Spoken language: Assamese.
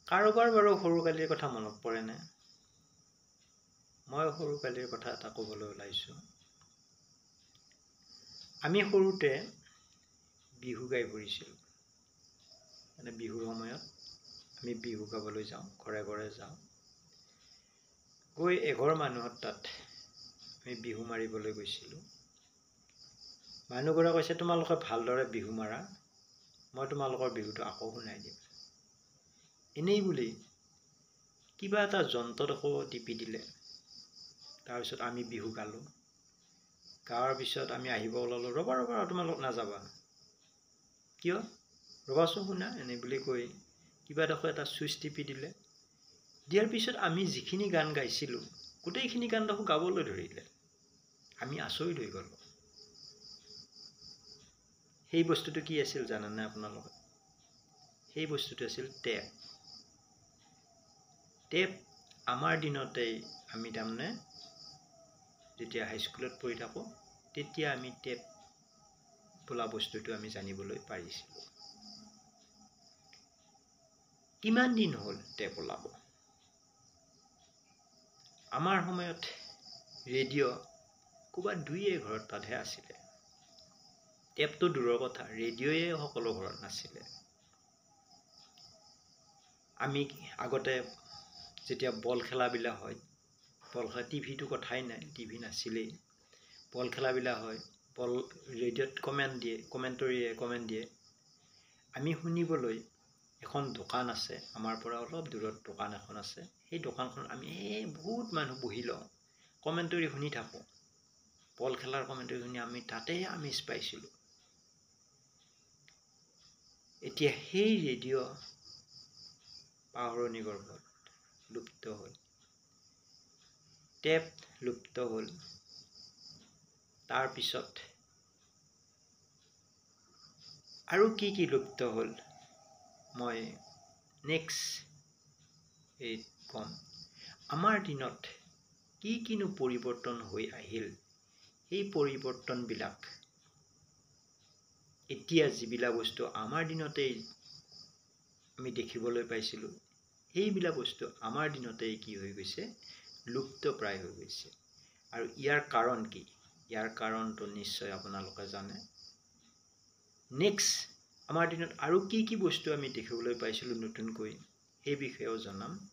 কাৰোবাৰ বাৰু সৰুকালিৰ কথা মনত পৰেনে? মই সৰুকালিৰ কথা এটা ক'বলৈ ওলাইছোঁ। আমি সৰুতে বিহু গাই ফুৰিছিলোঁ। মানে বিহুৰ সময়ত আমি বিহু গাবলৈ যাওঁ, ঘৰে ঘৰে যাওঁ। গৈ এঘৰ মানুহৰ তাত আমি বিহু মাৰিবলৈ গৈছিলোঁ। মানুহঘৰে কৈছে, তোমালোকে ভালদৰে বিহু মাৰা, মই তোমালোকৰ বিহুটো আকৌ শুনাই দিম। এনেই বুলি কিবা এটা যন্ত্ৰডোখৰ টিপি দিলে। তাৰপিছত আমি বিহু গালোঁ। গাৱাৰ পিছত আমি আহিব ওলালোঁ, ৰ'বা তোমালোক নাযাবা। কিয়? ৰ'বাচোন শুনা, এনেই বুলি কৈ কিবা এটা চুইচ টিপি দিলে। দিয়াৰ পিছত আমি যিখিনি গান গাইছিলোঁ, গোটেইখিনি গান দেখোন গাবলৈ ধৰিলে। আমি আচৰিত হৈ গ'লোঁ। সেই বস্তুটো কি আছিল জানেনে আপোনালোকে? সেই বস্তুটো আছিল টেপ। টেপ আমাৰ দিনতেই আমি তাৰমানে যেতিয়া হাইস্কুলত পঢ়ি থাকোঁ, তেতিয়া আমি টেপ বোলা বস্তুটো আমি জানিবলৈ পাৰিছিলোঁ। কিমান দিন হ'ল টেপ ওলাব? আমাৰ সময়ত ৰেডিঅ' ক'ৰবাত দুই এঘৰত তাতহে আছিলে। টেপটো দূৰৰ কথা, ৰেডিঅ'য়ে সকলো ঘৰত নাছিলে। আমি আগতে যেতিয়া বল খেলাবিলাক হয়, বল খেলা টিভিটো কথাই নাই, টিভি নাছিলেই। বল খেলাবিলাক হয়, বল ৰেডিঅ'ত কমেণ্টৰীয়ে কমেণ্ট দিয়ে। আমি শুনিবলৈ এখন দোকান আছে, আমাৰ পৰা অলপ দূৰত দোকান এখন আছে। সেই দোকানখনত আমি বহুত মানুহ বহি লওঁ, কমেণ্টৰী শুনি থাকোঁ। বল খেলাৰ কমেণ্টৰী শুনি আমি তাতেই আমেজ পাইছিলোঁ। এতিয়া সেই ৰেডিঅ' পাহৰণি গৰ্ভত লুপ্ত হ'ল। টেপ লুপ্ত হ'ল। তাৰপিছত আৰু কি লুপ্ত হ'ল মই নেক্সট ক'ম। আমাৰ দিনত কিনো পৰিৱৰ্তন হৈ আহিল, সেই পৰিৱৰ্তনবিলাক এতিয়া যিবিলাক বস্তু আমাৰ দিনতেই আমি দেখিবলৈ পাইছিলোঁ, সেইবিলাক বস্তু আমাৰ দিনতেই কি হৈ গৈছে, লুপ্তপ্ৰায় হৈ গৈছে। আৰু ইয়াৰ কাৰণ কি? ইয়াৰ কাৰণটো নিশ্চয় আপোনালোকে জানে। নেক্সট আমাৰ দিনত আৰু কি বস্তু আমি দেখিবলৈ পাইছিলোঁ নতুনকৈ, সেই বিষয়েও জনাম।